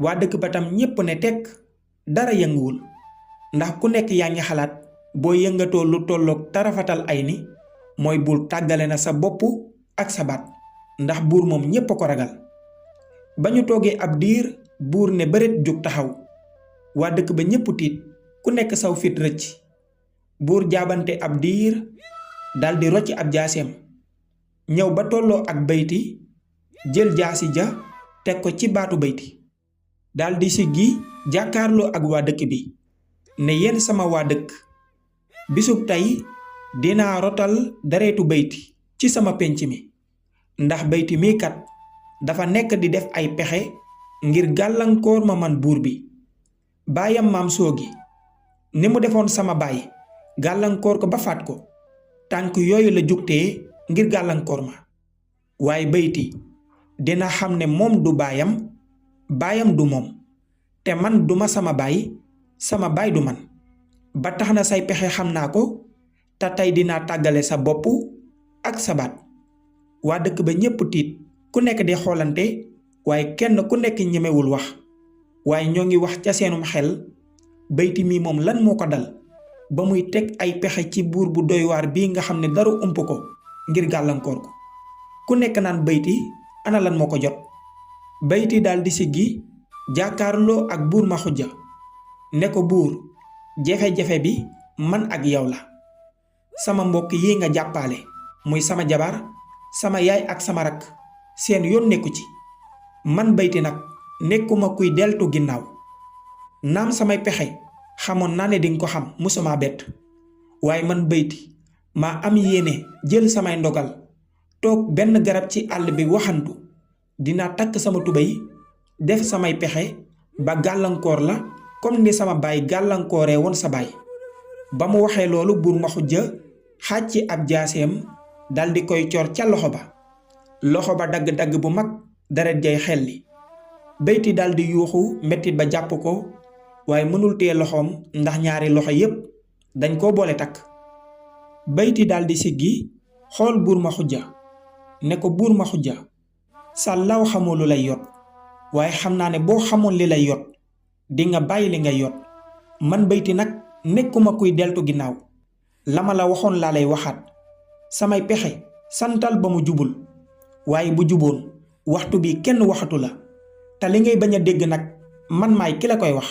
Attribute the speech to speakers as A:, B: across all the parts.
A: waa dëkk ba tam ñépp ne tekk dara yënguwul ndax ku nekk yaa ngi xalaat boo yëngatoo lu tolloog tarafatal ay ni mooy buur tàggale na sa bopp ak sa baat ndax buur moom ñépp a ko ragal. ba ñu toogee ab diir buur ne bëreet jóg taxaw waa dëkk ba ñépp tiit ku nekk saw fit rëcc. buur jaabante ab diir daldi rocc ab jaaseem ñëw ba tolloo ak bayti jël jaasi ja teg ko ci baatu bayti daldi siggi jàkkaarloo ak waa dëkk bi ne yéen sama waa dëkk bisub tey dinaa rotal deretu bayti ci sama pénc mi ndax bayti mii kat dafa nekk di def ay pexe ngir gàllankoor ma man buur bi. baayam maam soogi ni mu defoon sama baay gàllankoor ko ba faat ko tànk yooyu la jugtee ngir gàllankoor ma waaye bayti dina xam ne moom du baayam baayam du moom te man duma sama baay du man ba tax na say pexe xam naa ko te tey dinaa tàggale sa bopp ak sa baat. waa dëkk ba ñépp tiit ku nekk di xoolante waaye kenn ku nekk ñemewul wax waaye ñoo ngi wax ca seenum xel bayti mi moom lan moo ko dal ba muy teg ay pexe ci buur bu doy waar bii nga xam ne dara ump ko ngir gàllankoor ko. ku nekk naan bayti ana lan moo ko jot. bayti daldi siggi jàkkaarloo ak buur ma xujja ne ko buur jafe-jafe bi man ak yow la sama mbokk yi nga jàppaale muy sama jabar sama yaay ak sama rakk seen yoon nekku ci man bayti nag nekkuma kuy deltu ginnaaw naam samay pexe xamoon naa ne dinga ko xam musuma bett waaye man bayti maa am yéene jël samay ndogal toog benn garab ci àll bi waxantu dinaa takk sama tubéy def samay pexe ba gàllankoor la comme ni sama baay gàllankooree woon sa baay. ba mu waxee loolu buur ma xujja xàcc ab jaaseem daldi koy cor ca loxo ba dagg-dagg bu mag deret jay xelli. bayti daldi yuuxu mettit ba jàpp ko waaye mënul tee loxoom ndax ñaari loxo yépp dañ koo boole takk. bayti daldi siggi xool buur ma xujja ne ko buur ma xujja sàllaaw xamoo lu lay yot waaye xam naa ne boo xamoon li lay yot dinga bàyyi li ngay yot man bayti nag nekkuma kuy deltu ginnaaw la ma la waxoon laa lay waxaat samay pexe santal ba mu jubul waaye bu juboon waxtu bi kenn waxatu la te li ngay bañ a dégg nag man maay ki la koy wax.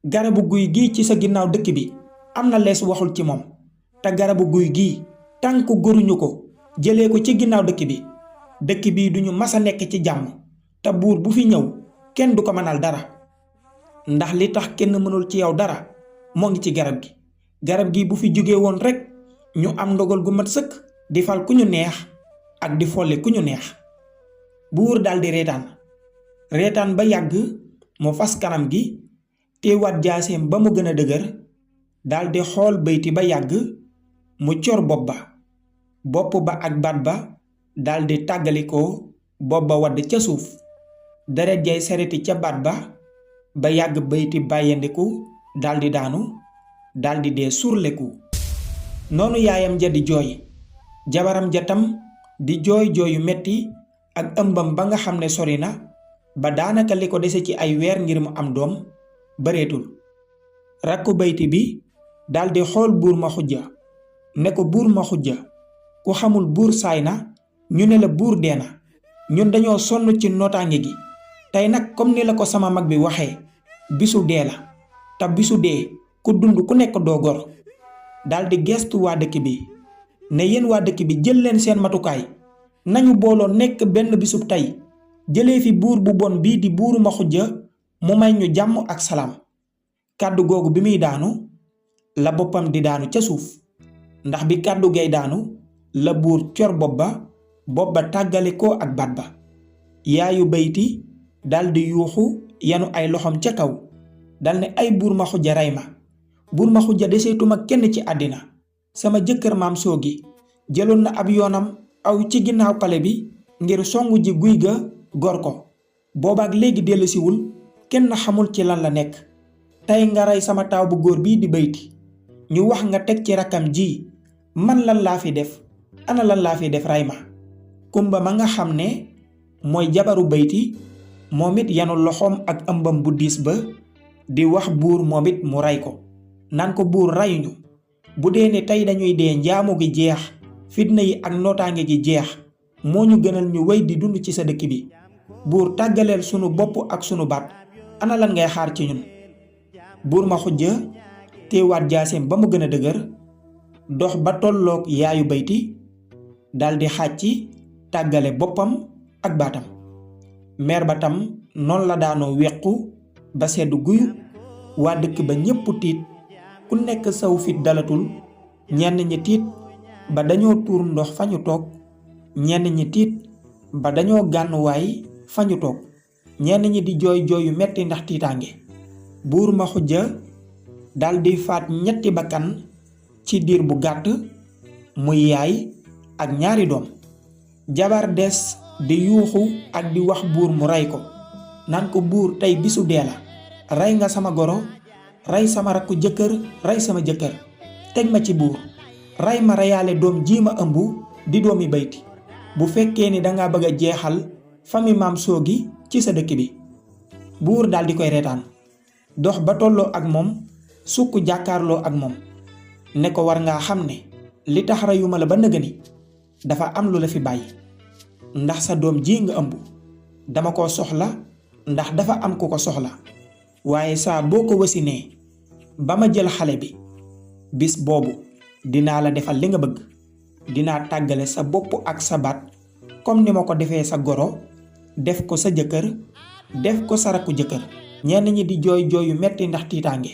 A: garabu guy gii ci sa ginnaaw dëkk bi am na lees waxul ci moom te garabu guy gii tànk goruñu ko jëlee ko ci ginnaaw dëkk bii duñu mas a nekk ci jàmm te buur bu fi ñëw kenn du ko mënal dara ndax li tax kenn mënul ci yow dara moo ngi ci garab gi bu fi jóge woon rekk ñu am ndogal gu mat sëkk di fal ku ñu neex ak di folli ku ñu neex. buur daldi reetaan ba yàgg mu fas kanam gi teewaat jaaseem ba mu gën a dëgër daldi xool bayti ba yàgg mu cor bopp ba ak baat ba daldi tàggalikoo bopp ba wadd ca suuf deret jay sereti ca baat ba yàgg bayti bàyyandiku daldi daanu daldi dee surleku. noonu yaayam ja di jooy jabaram ja tam di jooy jooyu metti ak ëmbam ba nga xam ne sori na ba daanaka li ko dese ci ay weer ngir mu am doom bareetul. rakku bayti bi daldi xool buur ma xujja ne ko buur ma xujja ku xamul buur saay na ñu ne la buur dee na ñun dañoo sonn ci nootaange gi tey nag comme ni la ko sama mag bi waxee bisu dee la te bisu dee ku dund ku nekk doo gor. daldi gestu waa dëkk bi ne yéen waa dëkk bi jël leen seen matukaay nañu booloo nekk benn bisub tey jëlee fi buur bu bon bii di buuru ma xujja mu may ñu jàmm ak salaam. kàddu googu bi muy daanu la boppam di daanu ca suuf ndax bi kàddu gay daanu la buur cor bopp ba tàggale ko ak baat ba. yaayu bayti daldi yuuxu yanu ay loxoom ca kaw dal ne ay buur ma xujja rey ma buur ma xujja deseetuma kenn ci àddina sama jëkkër maam soogi jëloon na ab yoonam aw ci ginnaaw pale bi ngir songu ji guy ga gor ko boobaak léegi dellusiwul kenn xamul ci lan la nekk tey nga rey sama taaw bu góor bii di bayti ñu wax nga teg ci rakkam ji man lan laa fi def ana lan laa fi def ray ma kumba ma nga xam ne mooy jabaru bayti moom it yanu loxoom ak ëmbam bu diis ba di wax buur moom it mu rey ko naan ko buur rayuñu bu dee ne tey dañuy dee njaamu gi jeex fitna yi ak nootaange gi jeex moo ñu gënal ñu wéy di dund ci sa dëkk bi buur tàggaleel sunu bopp ak sunu baat ana lan ngay xaar ci ñun. buur ma xujja teewaat jaaseem ba mu gën a dëgër dox ba tolloog yaayu bayti daldi xàcci tàggale boppam ak baatam. meer ba tam noonu la daanoo wequ ba sedd guyu waa dëkk ba ñépp tiit ku nekk saw fit dalatul ñenn ñi tiit ba dañoo tuur ndox fa ñu toog ñenn ñi tiit ba dañoo gànnuwaay fa ñu toog ñenn ñi di jooy jooy yu metti ndax tiitaange. buur ma xujja daldi faat ñetti bakkan ci diir bu gàtt muy yaay ak ñaari doom. jabar des di yuuxu ak di wax buur mu rey ko naan ko buur tey bisu dee la rey nga sama goro rey sama rakku jëkkër rey sama jëkkër teg ma ci buur rey ma reyaale doom ji ma ëmb di doomi bayti bu fekkee ni danga bëgg a jeexal fami maam soogi ci sa dëkk bi. buur daldi koy reetaan dox ba tolloo ak moom sukk jàkkaarloo ak moom ne ko war ngaa xam ne li tax reyuma la ba nëgëni dafa am lu la fi bàyyi ndax sa doom ji nga ëmb dama ko soxla ndax dafa am ku ko soxla waaye saa boo ko wasinee ba ma jël xale bi bis boobu dinaa la defal li nga bëgg dinaa tàggale sa bopp ak sa baat comme ni ma ko defee sa goro def ko sa jëkkër def ko sa rakku jëkkër. ñenn ñi di jooy jooy yu metti ndax tiitaange.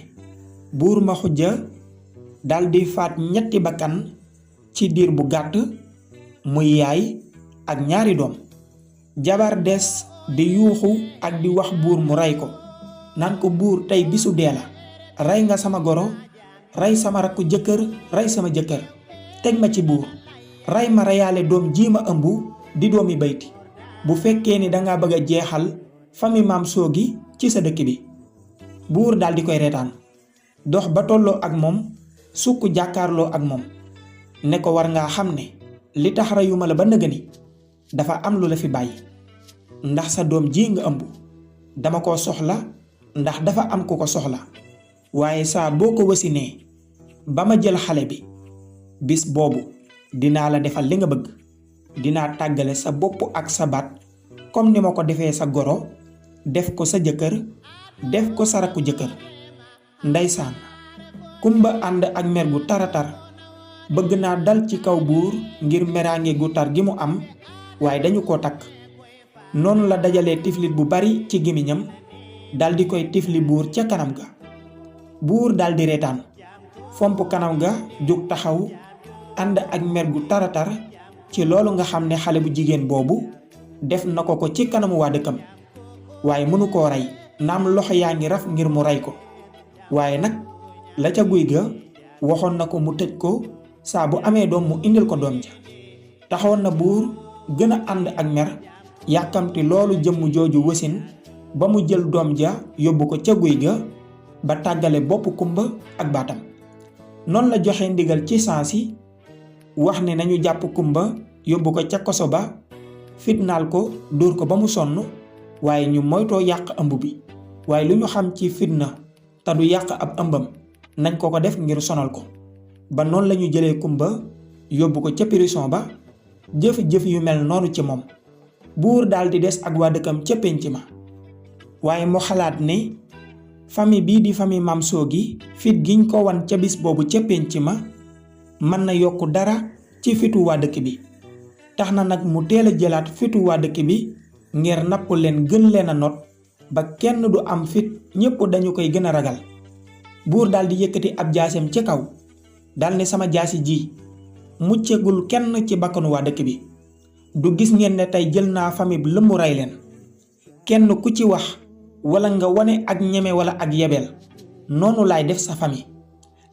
A: buur ma xujja daldi faat ñetti bakkan ci diir bu gàtt muy yaay ak ñaari doom. jabar des di yuuxu ak di wax buur mu rey ko naan ko buur tey bisu dee la rey nga sama goro rey sama rakku jëkkër rey sama jëkkër teg ma ci buur rey ma reyaale doom ji ma ëmb di doomi bayti bu fekkee ni danga bëgg a jeexal fami maam soogi ci sa dëkk bi. buur daldi koy reetaan dox ba tolloo ak moom sukk jàkkaarloo ak moom ne ko war ngaa xam ne li tax reyuma la ba nëgëni dafa am lu la fi bàyyi ndax sa doom ji nga ëmb dama ko soxla ndax dafa am ku ko soxla waaye saa boo ko wasinee ba ma jël xale bi bis boobu dinaa la defal li nga bëgg dinaa tàggale sa bopp ak sa baat comme ni ma ko defee sa goro def ko sa jëkkër def ko sa rakku jëkkër. ndeysaan kumba ànd ak mer gu taratar bëgg naa dal ci kaw buur ngir meraange gu tar gi mu am waaye dañu ko takk. noonu la dajalee tiflit bu bari ci gémmiñam daldi koy tifli buur ca kanam ga. buur daldi reetaan fomp kanam ga jóg taxaw ànd ak mer gu taratar ci loolu nga xam ne xale bu jigéen boobu def na ko ci kanamu waa dëkkam waaye mënu koo rey naam loxo yaa ngi raf ngir mu rey ko waaye nag la ca guy ga waxoon na ko mu tëj ko saa bu amee doom mu indil ko doom ja. taxoon na buur gën a ànd ak mer yàkkamti loolu jëmm jooju wasin ba mu jël doom ja yóbbu ko ca guy ga ba tàggale bopp kumba ak baatam. noonu la joxe ndigal ci saasi wax ne nañu jàpp kumba yóbbu ko ca koso ba fitnaal ko dóor ko ba mu sonn waaye ñu moytoo yàq ëmb bi waaye lu ñu xam ci fitna te du yàq ab ëmbam nañ ko def ngir sonal ko. ba noonu lañu jëlee kumba yóbbu ko ca prison ba jëf-jëf yu mel noonu ci moom. buur daldi des ak waa dëkkam ca pénc ma waaye mu xalaat ne famille bii di famille maam soogi fit giñ ko wan ca bis boobu ca pénc ma mën na yokk dara ci fitu waa dëkk bi. tax na nag mu teel a jëlaat fitu waa dëkk bi ngir napp leen gën leen a not ba kenn du am fit ñépp dañu koy gën a ragal. buur daldi yëkkati ab jaaseem ca kaw dal ne sama jaasi ji muccegul kenn ci bakkanu waa dëkk bi. du gis ngeen ne tey jël naa famille bi lëmmu rey leen kenn ku ci wax wala nga wane ak ñeme wala ak yebeel noonu laay def sa famille.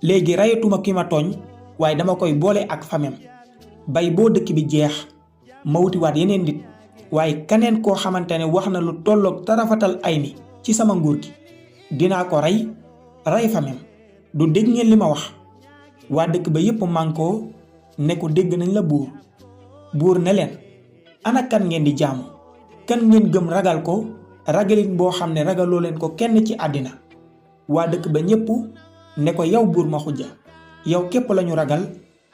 A: léegi reyatuma ki ma tooñ waaye dama koy boole ak famem bay boo dëkk bi jeex ma wutiwaat yeneen nit waaye keneen koo xamante ne wax na lu tolloog tarafatal ay ni ci sama nguur gi dinaa ko rey famem. du dégg ngeen li ma wax. waa dëkk ba yépp mànkoo ne ko dégg nañ la buur. buur ne leen ana kan ngeen di jaamu kan ngeen gëm ragal ko ragalin boo xam ne ragaloo leen ko kenn ci àddina. waa dëkk ba ñépp ne ko yow buur Maxuja yow képp lañu ragal,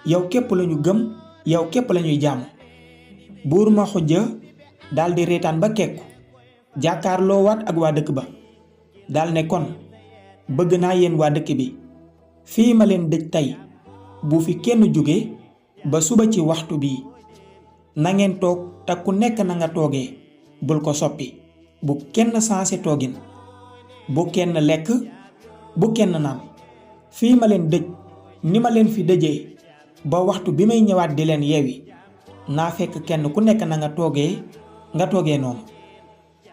A: yow képp lañu gëm, yow képp lañuy jaamu. buur Maxuja daldi reetaan ba kekku jàkkaarloo waat ak waa dëkk ba dal ne kon bëgg naa yéen waa dëkk bi fii ma leen dëj tey bu fi kenn jóge ba suba ci waxtu bii na ngeen toog te ku nekk na nga toogee bul ko soppi, bu kenn sansé toogin, bu kenn lekk, bu kenn naan. fii ma leen dëj ni ma leen fi dëjee ba waxtu bi may ñëwaat di leen yeewi naa fekk kenn ku nekk na nga toogee noonu.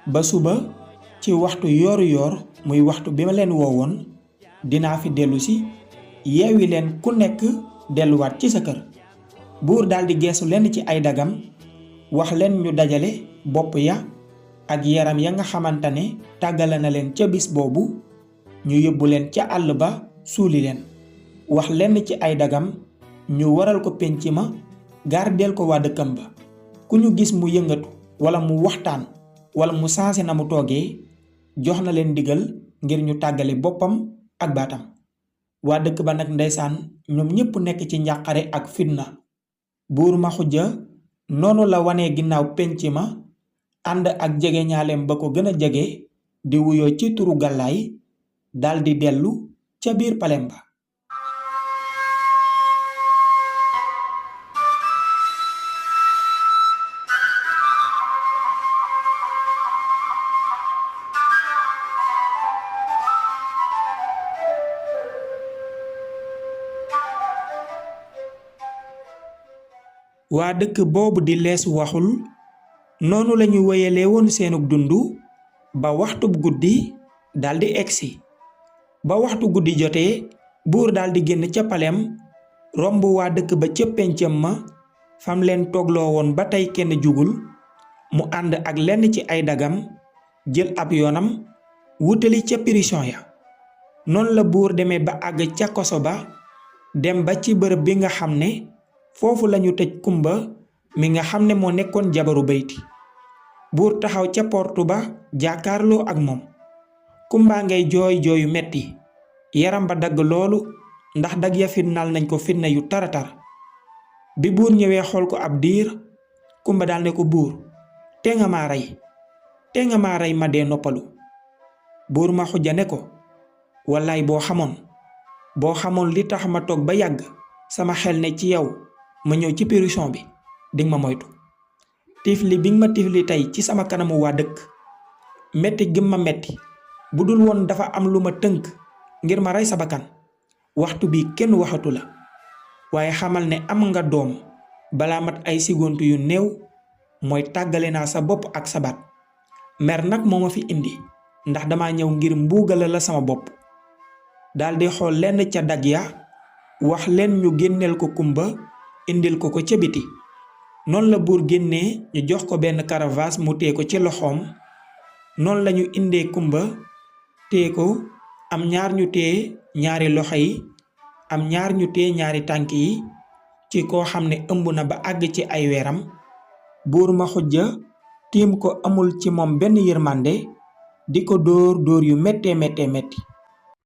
A: ba suba ci waxtu yooru yoor muy waxtu bi ma leen woowoon dinaa fi dellu si yeewi leen ku nekk delluwaat ci sa kër. buur daldi geesu lenn ci ay dagam wax leen ñu dajale bopp ya ak yaram ya nga xamante ne tàggale na leen ca bis boobu ñu yóbbu leen ca àll ba suuli leen. wax lenn ci ay dagam ñu waral ko penc ma gardeel ko waa dëkkam ba. ku ñu gis mu yëngatu wala mu waxtaan wala mu sansé na mu toogee jox na leen ndigal ngir ñu tàggale boppam ak baatam. waa dëkk ba nag ndeysaan ñoom ñépp nekk ci njàqare ak fitna. buur Maxuja noonu la wanee ginnaaw penc ma ànd ak jege ñaaleem ba ko gën a jege di wuyoo ci turu Gàllaay daldi dellu ca biir palem ba. waa dëkk boobu di lees waxul noonu lañu wéyalee woon seenug dundu ba waxtub guddi daldi egsi. ba waxtu guddi jotee buur daldi génn ca palem romb waa dëkk ba ca pencam ma fam leen toogloo woon ba tey kenn jugul mu ànd ak lenn ci ay dagam jël ab yoonam wutali ca prison ya. noonu la buur demee ba àgg ca koso ba dem ba ci bërëb bi nga xam ne foofu lañu tëj kumba mi nga xam ne moo nekkoon jabaru bayti. buur taxaw ca portu ba jàkkaarloo ak moom. kumba ngay jooy jooyu metti yaram ba dagg loolu ndax dag ya fitnaal nañ ko fitna yu taratar. bi buur ñëwee xool ko ab diir kumba dal ne ko buur te nga maa rey ma dee noppalu. buur Maxuja ne ko wallaay boo xamoon li tax ma toog ba yàgg sama xel ne ci yow ma ñëw ci prison bi dinga ma moytu. tifli bi nga ma tifli tey ci sama kanamu waa dëkk metti gëm ma metti bu dul woon dafa am lu ma tënk ngir ma rey sa bakkan waxtu bi kenn waxatu la. waaye xamal ne am nga doom balaa mat ay sigontu yu néew mooy tàggale naa sa bopp ak sa baat. mer nag moo ma fi indi ndax dama ñëw ngir mbuugala la sama bopp. daldi xool lenn ca dag ya wax leen ñu génneel ko kumba indil ko ca biti. noonu la buur génnee ñu jox ko benn caravas mu tee ko ci loxoom. noonu lañu indee kumba tee ko am ñaar ñu tee ñaari loxo yi am ñaar ñu tee ñaari tànk yi ci koo xam ne ëmb na ba àgg ci ay weeram. buur Maxuja tiim ko amul ci moom benn yërmande di ko dóor yu méttee métti